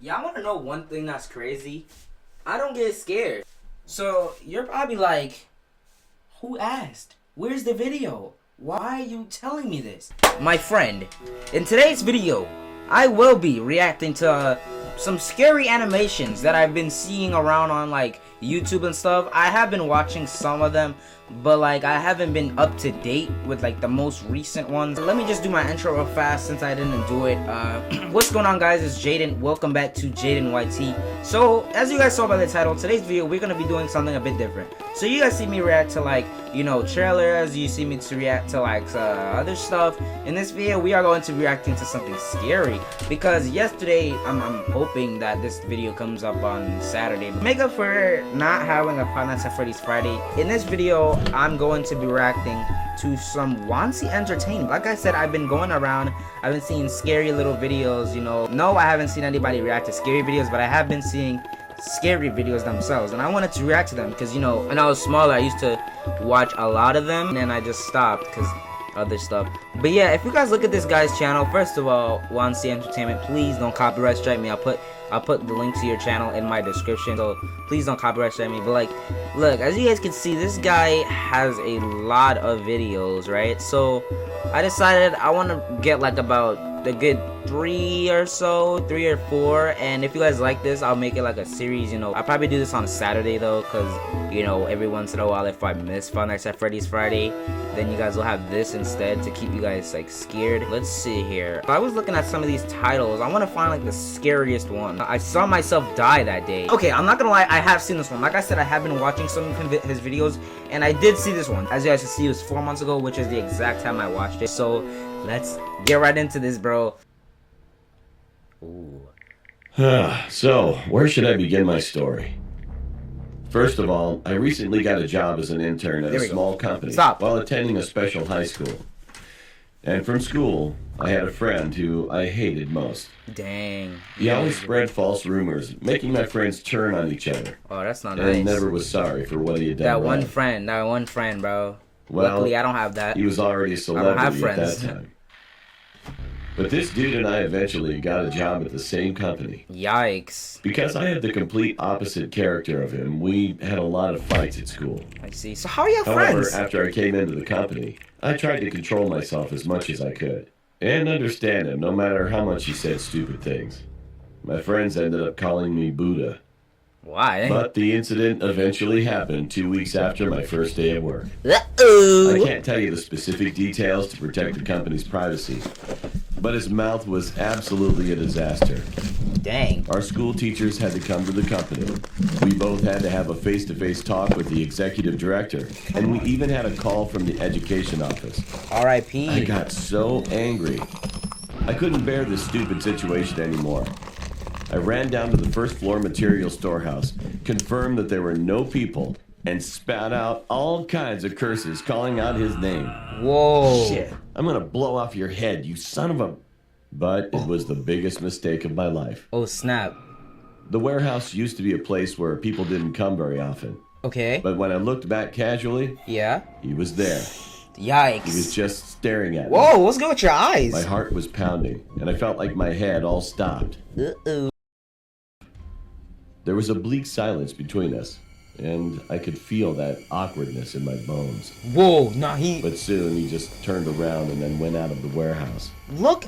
Y'all want to know one thing that's crazy? I don't get scared. So you're probably like, who asked? Where's the video? Why are you telling me this? My friend, in today's video, I will be reacting to some scary animations that I've been seeing around on like YouTube and stuff. I have been watching some of them, but like I haven't been up to date with like the most recent ones. Let me just do my intro real fast since I didn't do it. What's going on, guys? It's Jaden. Welcome back to Jaden YT. So as you guys saw by the title, today's video we're gonna be doing something a bit different. So you guys see me react to like, you know, trailers, you see me to react to like other stuff. In this video we are going to be reacting to something scary because yesterday I'm hoping that this video comes up on Saturday. Make up for not having a Five Nights at Freddy's Friday. In this video I'm going to be reacting to some Wansi entertainment. Like I said, I've been going around, I've been seeing scary little videos, you know. No, I haven't seen anybody react to scary videos, but I have been seeing scary videos themselves, and I wanted to react to them because, you know, when I was smaller I used to watch a lot of them and then I just stopped because other stuff. But yeah, if you guys look at this guy's channel, first of all, Wansi Entertainment, please don't copyright strike me. I'll put the link to your channel in my description, so please don't copyright strike me. But like, look, as you guys can see, this guy has a lot of videos, right? So I decided I want to get like about a good 3 or 4, and if you guys like this, I'll make it like a series. You know, I'll probably do this on a Saturday though, because, you know, every once in a while if I miss Five Nights at Freddy's Friday, then you guys will have this instead to keep you guys like scared. Let's see here. I was looking at some of these titles. I want to find like the scariest one. I saw myself die that day. Okay, I'm not gonna lie, I have seen this one. Like I said, I have been watching some of his videos, and I did see this one. As you guys can see, it was 4 months ago, which is the exact time I watched it. So let's get right into this, bro. Ooh. So, where should I begin my story? First of all, I recently got a job as an intern at a small company while attending a special high school. And from school, I had a friend who I hated most. Dang. He always spread false rumors, making my friends turn on each other. Oh, that's not nice. And never was sorry for what he had done. That one friend, bro. Well, luckily, I don't have that. He was already a celebrity at that time. But this dude and I eventually got a job at the same company. Yikes. Because I had the complete opposite character of him, we had a lot of fights at school. I see. So how are you friends? However, after I came into the company, I tried to control myself as much as I could. And understand him, no matter how much he said stupid things. My friends ended up calling me Buddha. Why? But the incident eventually happened 2 weeks after my first day at work. Uh-oh. I can't tell you the specific details to protect the company's privacy, but his mouth was absolutely a disaster. Dang. Our school teachers had to come to the company. We both had to have a face-to-face talk with the executive director, and we even had a call from the education office. R.I.P. I got so angry. I couldn't bear this stupid situation anymore. I ran down to the first floor material storehouse, confirmed that there were no people, and spat out all kinds of curses calling out his name. Whoa. Shit, I'm gonna blow off your head, you son of a... But it was the biggest mistake of my life. Oh, snap. The warehouse used to be a place where people didn't come very often. Okay. But when I looked back casually, yeah, he was there. Yikes. He was just staring at me. Whoa, what's good with your eyes? My heart was pounding, and I felt like my head all stopped. Uh-oh. There was a bleak silence between us, and I could feel that awkwardness in my bones. Whoa, nah, But soon he just turned around and then went out of the warehouse. Look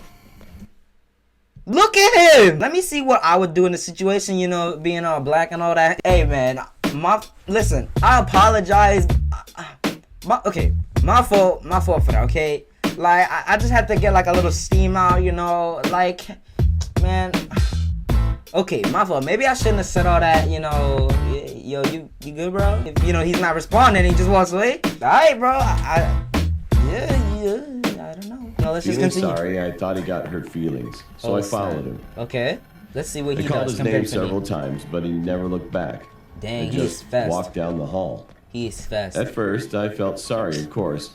at him! Let me see what I would do in the situation, you know, being all black and all that. Hey, man, listen, I apologize. My fault for that, okay? Like, I just had to get, like, a little steam out, you know, like, man... Okay, my fault. Maybe I shouldn't have said all that, you know. Yo, you good, bro? If, you know, he's not responding, he just walks away. Alright, bro. Yeah, I don't know. No, let's just continue. Sorry, I thought he got hurt feelings, so I followed him. Okay, let's see what he does. I called his name several times, but he never looked back. Dang, he's fast. Walked down the hall. He's fast. At first, I felt sorry, of course.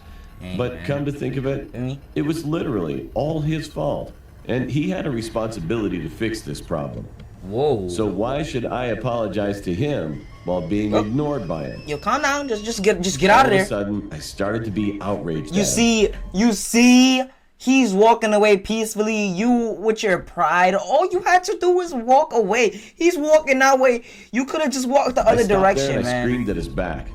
But come to think of it, it was literally all his fault. And he had a responsibility to fix this problem. Whoa. So why should I apologize to him while being ignored by him? Yo, calm down. Just get out of there. All of a sudden, I started to be outraged. You see, He's walking away peacefully. You, with your pride, all you had to do was walk away. He's walking that way. You could have just walked the other direction, there and man. I screamed at his back.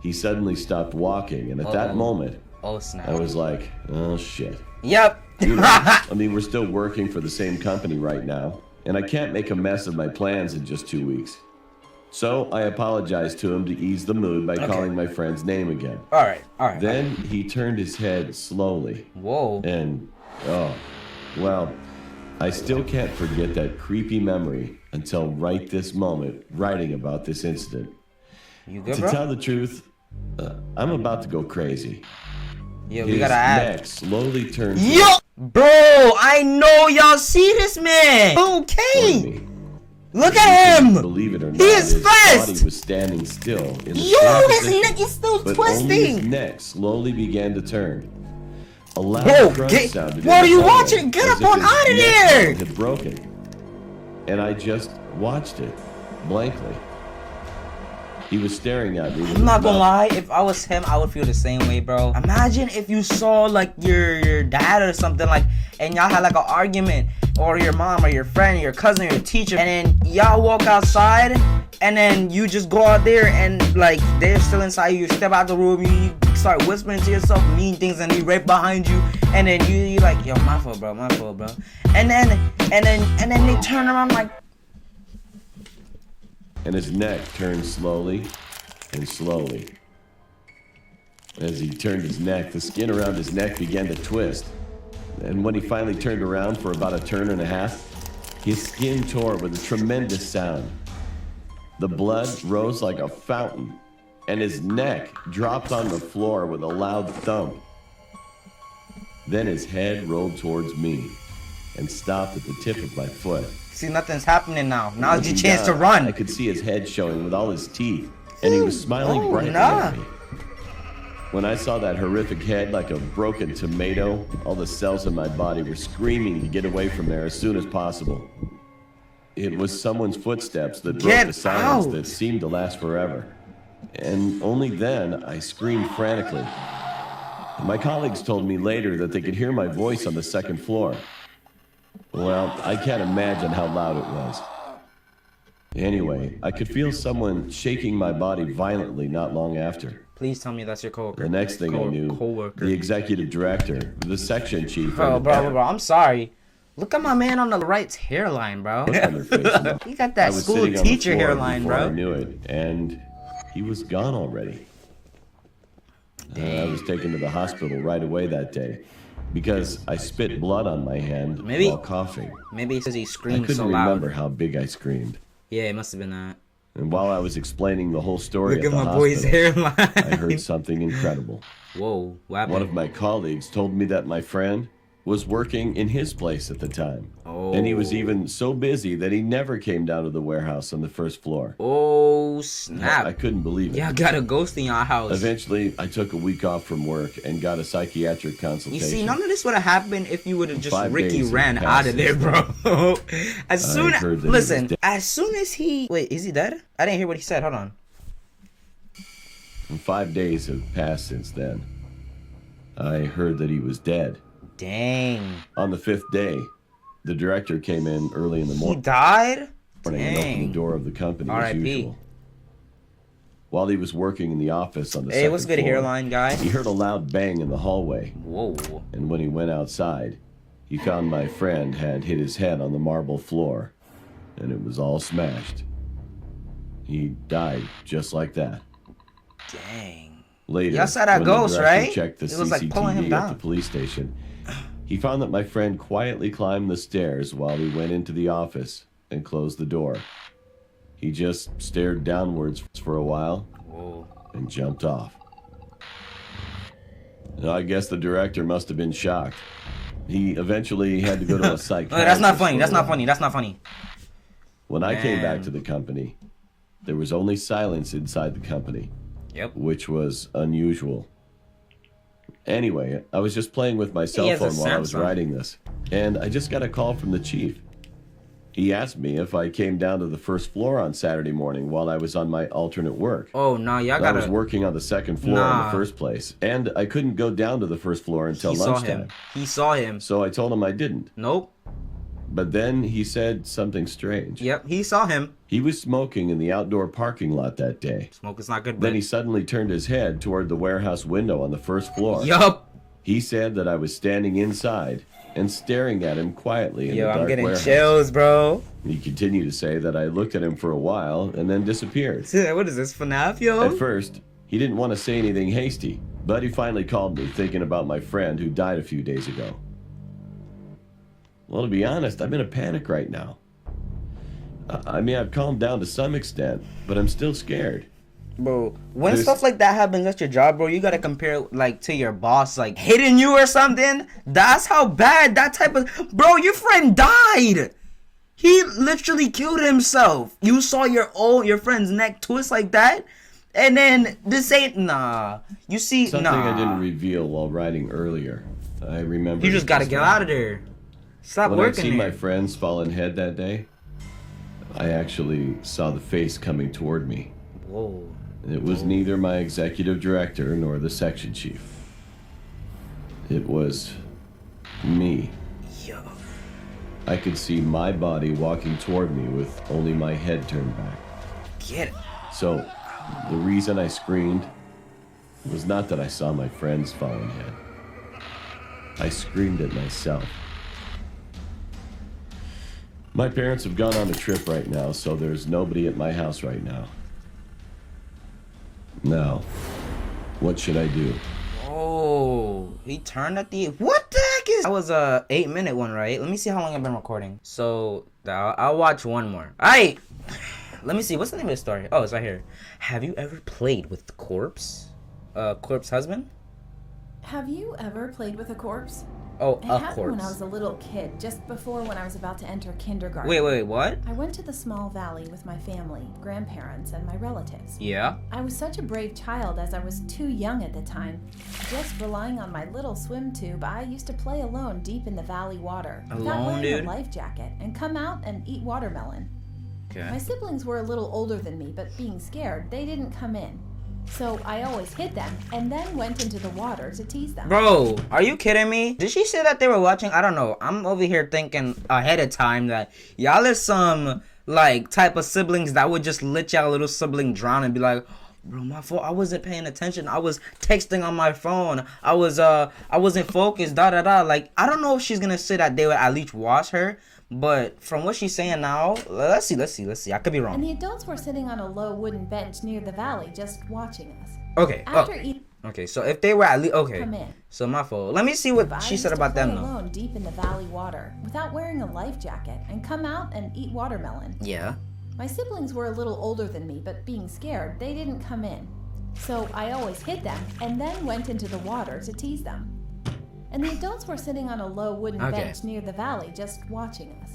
He suddenly stopped walking, and at that moment, snap. I was like, oh shit. Yep. You know, I mean, we're still working for the same company right now, and I can't make a mess of my plans in just 2 weeks. So I apologized to him to ease the mood by calling my friend's name again. All right. Then he turned his head slowly. Whoa. And, well, I still can't forget that creepy memory until right this moment, writing about this incident. You good, to bro? tell the truth, I'm about to go crazy. Yeah, we gotta add. Neck slowly turned. Yo, bro, I know y'all see this man. Okay. Look at him! Believe it or not, he is his fast! body was standing still in the Yo, his position, neck is still but twisting! Only his neck slowly began to turn. A loud crunch sounded. What are you watching? Get up on out of there! Had broken. And I just watched it, blankly. He was staring at me. I'm not gonna lie, if I was him, I would feel the same way, bro. Imagine if you saw like your dad or something, like, and y'all had like an argument, or your mom or your friend or your cousin or your teacher, and then y'all walk outside, and then you just go out there and like they're still inside you step out the room, you start whispering to yourself mean things, and they right behind you, and then you like, yo, my fault, bro, and then they turn around like. And his neck turned slowly and slowly. As he turned his neck, the skin around his neck began to twist. And when he finally turned around for about a turn and a half, his skin tore with a tremendous sound. The blood rose like a fountain, and his neck dropped on the floor with a loud thump. Then his head rolled towards me and stopped at the tip of my foot. See, nothing's happening now. Now's your chance to run. I could see his head showing with all his teeth, and he was smiling brightly at me. When I saw that horrific head like a broken tomato, all the cells in my body were screaming to get away from there as soon as possible. It was someone's footsteps that broke the silence that seemed to last forever. And only then I screamed frantically. My colleagues told me later that they could hear my voice on the second floor. Well, I can't imagine how loud it was. Anyway, I could feel someone shaking my body violently not long after. Please tell me that's your coworker. The next thing I knew, the executive director, the section chief... Bro, I'm sorry. Look at my man on the right's hairline, bro. He got that school teacher hairline, bro. I knew it, and he was gone already. I was taken to the hospital right away that day because I spit blood on my hand while coughing. Maybe it's because he screamed so loud. I couldn't remember how big I screamed. Yeah, it must have been that. And while I was explaining the whole story Look at my boy's hairline. I heard something incredible. Whoa, what happened? One of my colleagues told me that my friend was working in his place at the time. Oh. And he was even so busy that he never came down to the warehouse on the first floor. Oh, snap. I couldn't believe it. Yeah, got a ghost in your house. Eventually, I took a week off from work and got a psychiatric consultation. You see, none of this would have happened if you would have just Ricky ran out of there, bro. As soon as he... Wait, is he dead? I didn't hear what he said. Hold on. And 5 days have passed since then. I heard that he was dead. Dang. On the 5th day, the director came in early in the morning. He died? And opened the door of the company as usual. While he was working in the office on the second floor, what's good, hairline guy? He heard a loud bang in the hallway. Whoa. And when he went outside, he found my friend had hit his head on the marble floor, and it was all smashed. He died just like that. Dang. Later, y'all saw that ghost, right? Checked the it was like pulling him CCTV down at the police station. He found that my friend quietly climbed the stairs while he went into the office and closed the door. He just stared downwards for a while and jumped off. Now, I guess the director must have been shocked. He eventually had to go to a psychiatrist. That's not funny. That's not funny. That's not funny. When I came back to the company, there was only silence inside the company. Yep. Which was unusual. Anyway, I was just playing with my cell phone while I was writing this, and I just got a call from the chief. He asked me if I came down to the first floor on Saturday morning while I was on my alternate work. Oh, no, y'all gotta... I was working on the second floor in the first place, and I couldn't go down to the first floor until lunchtime. He saw him. So I told him I didn't. Nope. But then he said something strange. Yep, he saw him. He was smoking in the outdoor parking lot that day. Smoke is not good, Then he suddenly turned his head toward the warehouse window on the first floor. Yup. He said that I was standing inside and staring at him quietly in the dark warehouse. I'm getting chills, bro. He continued to say that I looked at him for a while and then disappeared. What is this, FNAF, yo? At first, he didn't want to say anything hasty, but he finally called me thinking about my friend who died a few days ago. Well, to be honest, I'm in a panic right now. I mean, I've calmed down to some extent, but I'm still scared. Bro, when stuff like that happens at your job, bro, you gotta compare like to your boss, like hitting you or something. That's how bad that type of... Bro, your friend died. He literally killed himself. You saw your friend's neck twist like that, and then this ain't... Nah. You see... Something I didn't reveal while writing earlier. I remember... You just gotta get out of there. Stop when working I see there. my friend's fallen head that day, I actually saw the face coming toward me. Whoa. It was neither my executive director nor the section chief. It was me. Yo. I could see my body walking toward me with only my head turned back. Get it. So, the reason I screamed was not that I saw my friend's fallen head. I screamed at myself. My parents have gone on a trip right now, so there's nobody at my house right now. Now, what should I do? Oh, he turned at the... What the heck is... That was a 8-minute one, right? Let me see how long I've been recording. So, I'll watch one more. Alright. Let me see. What's the name of the story? Oh, it's right here. Have you ever played with the corpse? Corpse husband? Have you ever played with a corpse? Oh, it happened when I was a little kid, just before when I was about to enter kindergarten. Wait, what? I went to the small valley with my family, grandparents, and my relatives. Yeah? I was such a brave child as I was too young at the time. Just relying on my little swim tube, I used to play alone deep in the valley water. Without wearing a life jacket, and come out and eat watermelon. Okay. My siblings were a little older than me, but being scared, they didn't come in. So I always hid them, and then went into the water to tease them. Bro, are you kidding me? Did she say that they were watching? I don't know. I'm over here thinking ahead of time that y'all are some, like, type of siblings that would just let y'all little sibling drown and be like, bro, my fault. I wasn't paying attention. I was texting on my phone. I wasn't focused, da-da-da. Like, I don't know if she's gonna say that they would at least watch her. But from what she's saying now, let's see. I could be wrong. And the adults were sitting on a low wooden bench near the valley, just watching us. Okay. Okay. So if they were at least come in. So my fault. Let me see what she said about them though. Alone deep in the valley water, without wearing a life jacket, and come out and eat watermelon. Yeah. My siblings were a little older than me, but being scared, they didn't come in. So I always hid them, and then went into the water to tease them. And the adults were sitting on a low wooden bench near the valley, just watching us.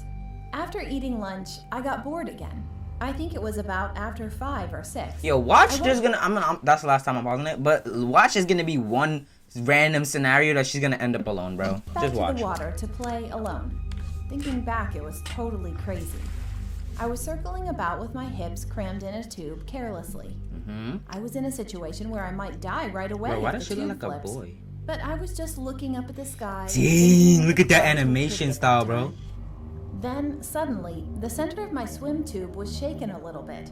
After eating lunch, I got bored again. I think it was about after 5 or 6. Yo, watch. There's gonna. that's the last time I'm pausing it. But watch is gonna be one random scenario that she's gonna end up alone, bro. Just watch. Back to the water to play alone. Thinking back, it was totally crazy. I was circling about with my hips crammed in a tube carelessly. I was in a situation where I might die right away. Bro, why if does the she look tube like a flips. boy? But I was just looking up at the sky. Dang, look at that animation style, bro. Then, suddenly, the center of my swim tube was shaken a little bit.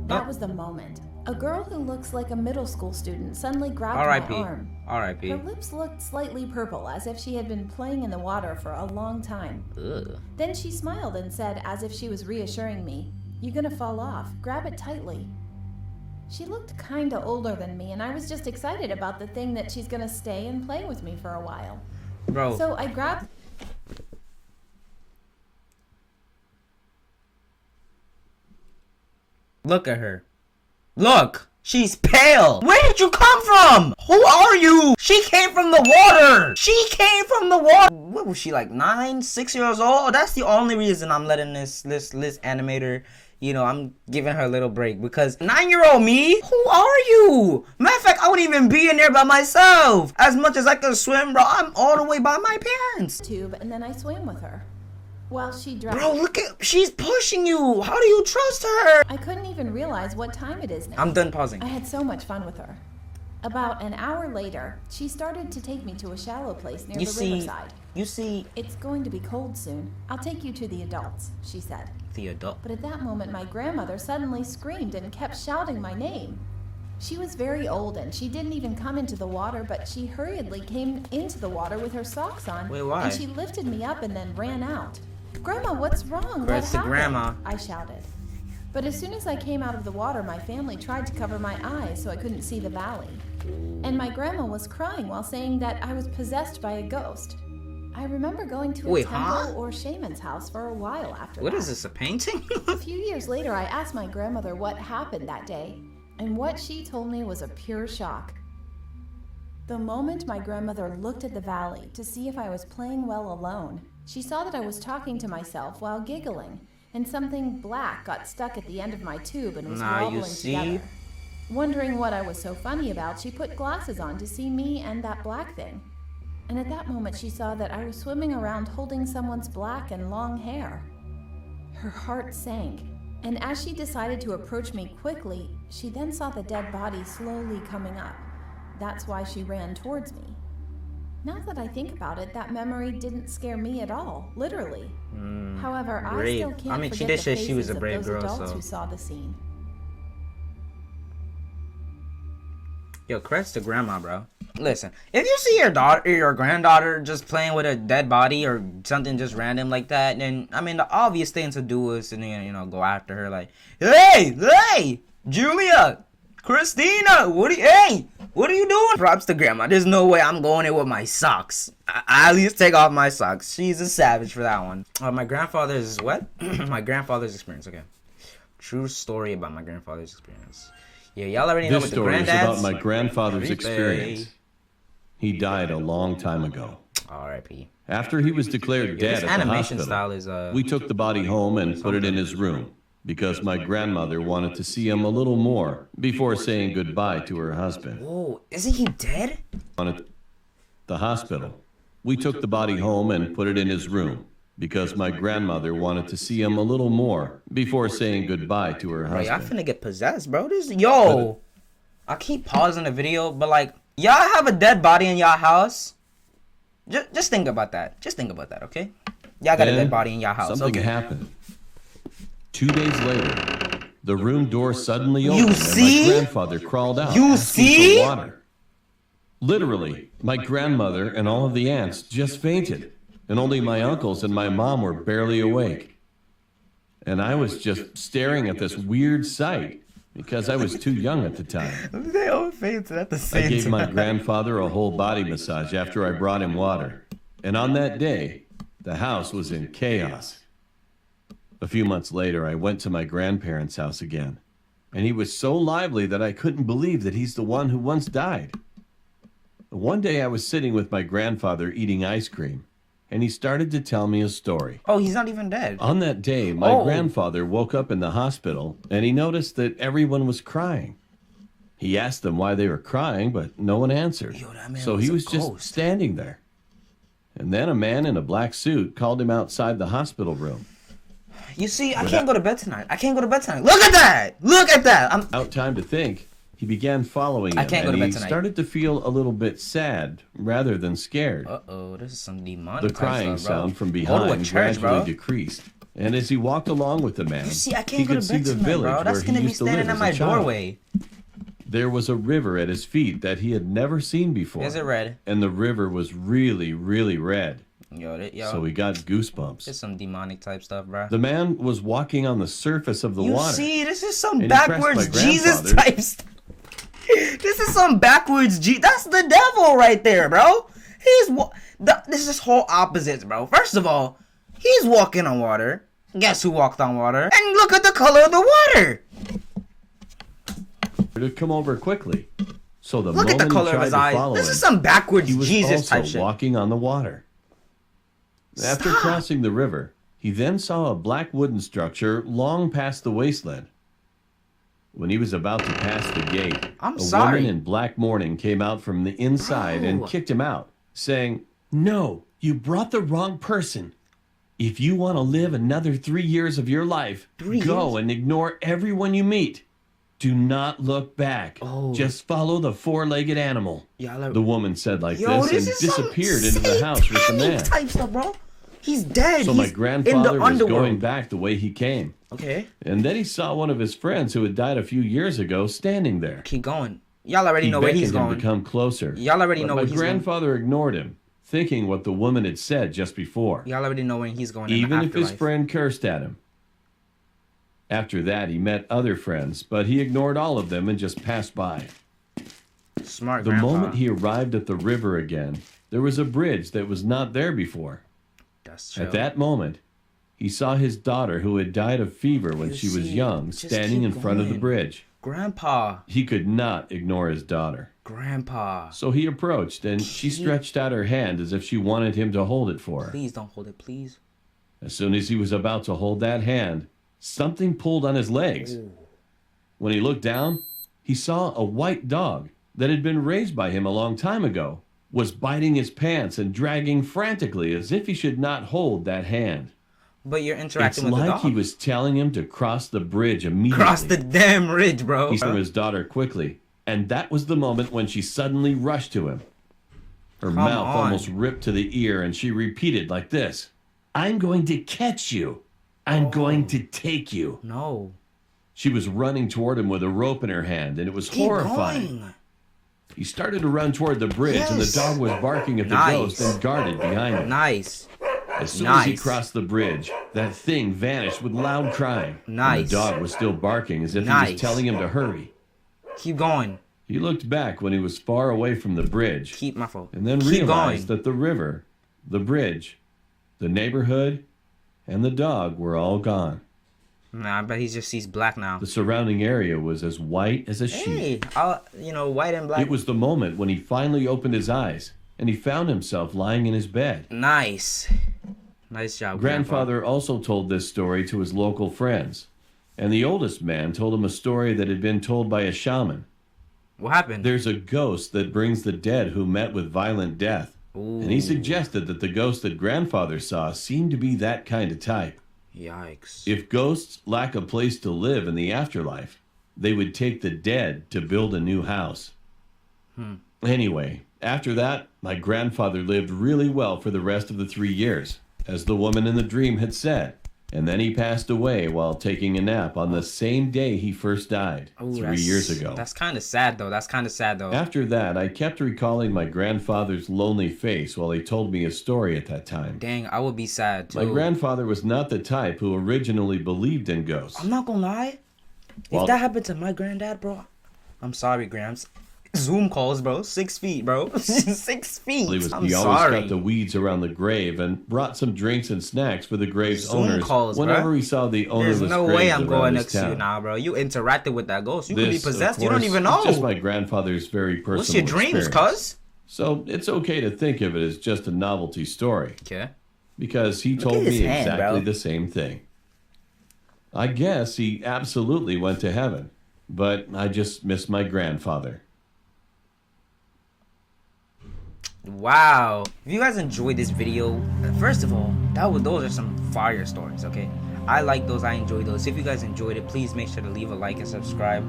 That was the moment. A girl who looks like a middle school student suddenly grabbed my arm. R.I.P. Her lips looked slightly purple, as if she had been playing in the water for a long time. Ugh. Then she smiled and said, as if she was reassuring me, "You're gonna fall off. Grab it tightly." She looked kinda older than me, and I was just excited about the thing that she's gonna stay and play with me for a while. Bro. So I grabbed... Look at her. Look! She's pale! Where did you come from? Who are you? She came from the water! She came from the water! What was she, like 9, 6 years old? That's the only reason I'm letting this animator, you know, I'm giving her a little break. Because 9-year-old me? Who are you? Matter of fact, I wouldn't even be in there by myself. As much as I could swim, bro, I'm all the way by my parents. Tube, and then I swam with her. while she dropped. Bro, look at, she's pushing you. How do you trust her? I couldn't even realize what time it is now. I'm done pausing. I had so much fun with her. About an hour later, she started to take me to a shallow place near the riverside. You see... It's going to be cold soon. I'll take you to the adults, she said. The adult? But at that moment, my grandmother suddenly screamed and kept shouting my name. She was very old and she didn't even come into the water, but she hurriedly came into the water with her socks on. Wait, why? And she lifted me up and then ran out. Grandma, what's wrong? Where's the grandma? I shouted. But as soon as I came out of the water, my family tried to cover my eyes so I couldn't see the valley. And my grandma was crying while saying that I was possessed by a ghost. I remember going to a temple or shaman's house for a while after that. What is this, a painting? A few years later, I asked my grandmother what happened that day, and what she told me was a pure shock. The moment my grandmother looked at the valley to see if I was playing well alone, she saw that I was talking to myself while giggling, and something black got stuck at the end of my tube and was wobbling together. Wondering what I was so funny about, she put glasses on to see me and that black thing. And at that moment, she saw that I was swimming around holding someone's black and long hair. Her heart sank, and as she decided to approach me quickly, she then saw the dead body slowly coming up. That's why she ran towards me. Now that I think about it, that memory didn't scare me at all, literally. However, I still can't forget she did the say faces she was a of brave those girl, adults so. who saw the scene. Yo, credits to grandma, bro. Listen, if you see your daughter or your granddaughter just playing with a dead body or something just random like that, then, I mean, the obvious thing to do is to, you know, go after her like, hey, Julia, Christina, what are you doing? Props to grandma. There's no way I'm going in with my socks. I at least take off my socks. She's a savage for that one. My grandfather's what? My grandfather's experience, okay. True story about my grandfather's experience. Yeah, y'all already know what the granddad's. This story is about my grandfather's experience. He died a long time ago. R.I.P. After he was declared dead at the hospital, we took the body home and put it in his room because my grandmother wanted to see him a little more before saying goodbye to her husband. Whoa, isn't he dead? At the hospital, we took the body home and put it in his room because my grandmother wanted to see him a little more before saying goodbye to her husband. Bro, y'all finna get possessed, bro. Yo, I keep pausing the video, but like, y'all have a dead body in y'all house? Just think about that. Just think about that, okay? Y'all got a dead body in y'all house. Something happened. 2 days later, the room door suddenly opened and my grandfather crawled out asking for water. Literally, my grandmother and all of the aunts just fainted, and only my uncles and my mom were barely awake. And I was just staring at this weird sight because I was too young at the time. They all fainted at the same time. I gave my grandfather a whole body massage after I brought him water. And on that day, the house was in chaos. A few months later, I went to my grandparents' house again. And he was so lively that I couldn't believe that he's the one who once died. One day I was sitting with my grandfather eating ice cream, and he started to tell me a story. Oh, he's not even dead. On that day, my grandfather woke up in the hospital, and he noticed that everyone was crying. He asked them why they were crying, but no one answered. So he was just standing there. And then a man in a black suit called him outside the hospital room. You see, I can't go to bed tonight. Look at that! Look at that! I'm out time to think. He began following him, and he started to feel a little bit sad rather than scared. Uh-oh, this is some demonic The crying sound from behind gradually decreased, and as he walked along with the man, he could see the village where he used to live as a child. There was a river at his feet that he had never seen before. Is it red? And the river was really, really red. Yo. So he got goosebumps. It's some demonic type stuff, bro. The man was walking on the surface of the water. You see, this is some backwards Jesus type stuff. This is some backwards That's the devil right there, bro. This is whole opposites, bro. First of all, he's walking on water. Guess who walked on water? And look at the color of the water. To come over quickly. So the look at the color of his eyes. This is some backwards Jesus type shit. He was also walking on the water. After crossing the river, he then saw a black wooden structure long past the wasteland. When he was about to pass the gate, a woman in black mourning came out from the inside and kicked him out, saying, "No, you brought the wrong person." If you want to live another 3 years of your life, go and ignore everyone you meet. Do not look back. Oh. Just follow the four-legged animal. Y'all The woman said like Yo, this and disappeared into the house with the man. Type stuff, bro. He's dead. So my grandfather was going back the way he came. Okay. And then he saw one of his friends who had died a few years ago standing there. Keep going. Y'all already know where he's going. He beckoned him to come closer. Y'all already know where he's going. My grandfather ignored him, thinking what the woman had said just before. Y'all already know where he's going. Even if his friend cursed at him. After that, he met other friends, but he ignored all of them and just passed by. Smart The grandpa. moment he arrived at the river again, there was a bridge that was not there before. That's true. At that moment, he saw his daughter, who had died of fever when she was young, standing in front of the bridge. Grandpa. He could not ignore his daughter. Grandpa. So he approached, and she stretched out her hand as if she wanted him to hold it for her. Please don't hold it, please. As soon as he was about to hold that hand, something pulled on his legs. Ooh. When he looked down, he saw a white dog that had been raised by him a long time ago, was biting his pants and dragging frantically as if he should not hold that hand. But you're interacting with the dog. It's like he was telling him to cross the bridge immediately. Cross the damn bridge, bro. He saw his daughter quickly, and that was the moment when she suddenly rushed to him. Her mouth almost ripped to the ear, and she repeated like this, "I'm going to catch you. I'm going to take you." No. She was running toward him with a rope in her hand, and it was horrifying. Going. He started to run toward the bridge, and the dog was barking at the ghost and guarded behind him. Nice. As soon as he crossed the bridge, that thing vanished with loud crying. Nice. And the dog was still barking as if he was telling him to hurry. Keep going. He looked back when he was far away from the bridge. Keep my phone. And then realized that the river, the bridge, the neighborhood, and the dog were all gone. Nah, I bet he just sees black now. The surrounding area was as white as a sheet. Hey, white and black. It was the moment when he finally opened his eyes, and he found himself lying in his bed. Nice. Nice job, Grandfather also told this story to his local friends, and the oldest man told him a story that had been told by a shaman. What happened? There's a ghost that brings the dead who met with violent death. Ooh. And he suggested that the ghost that Grandfather saw seemed to be that kind of type. Yikes. If ghosts lack a place to live in the afterlife, they would take the dead to build a new house. Anyway, after that, my grandfather lived really well for the rest of the 3 years, as the woman in the dream had said. And then he passed away while taking a nap on the same day he first died, 3 years ago. That's kind of sad, though. After that, I kept recalling my grandfather's lonely face while he told me his story at that time. Dang, I would be sad, too. My grandfather was not the type who originally believed in ghosts. I'm not gonna lie. If that happened to my granddad, bro, I'm sorry, Gramps. Zoom calls, bro. 6 feet, bro. 6 feet. He always cut the weeds around the grave and brought some drinks and snacks for the grave's owners whenever he saw the ownerless graves. There's no way I'm going next to you now, bro. You interacted with that ghost. You could be possessed. You don't even know. It's just my grandfather's very personal What's your dreams, cuz? So it's okay to think of it as just a novelty story. Okay. Because he told me exactly the same thing. I guess he absolutely went to heaven, but I just miss my grandfather. Wow. If you guys enjoyed this video, first of all, those are some fire stories, okay? I like those. I enjoy those. If you guys enjoyed it, please make sure to leave a like and subscribe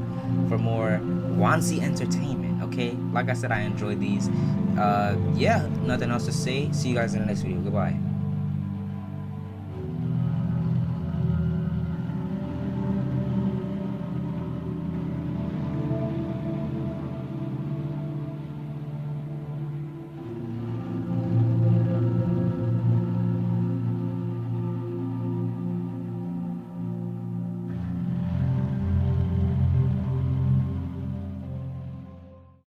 for more Wansi entertainment, okay? Like I said, I enjoyed these. Yeah, nothing else to say. See you guys in the next video. Goodbye.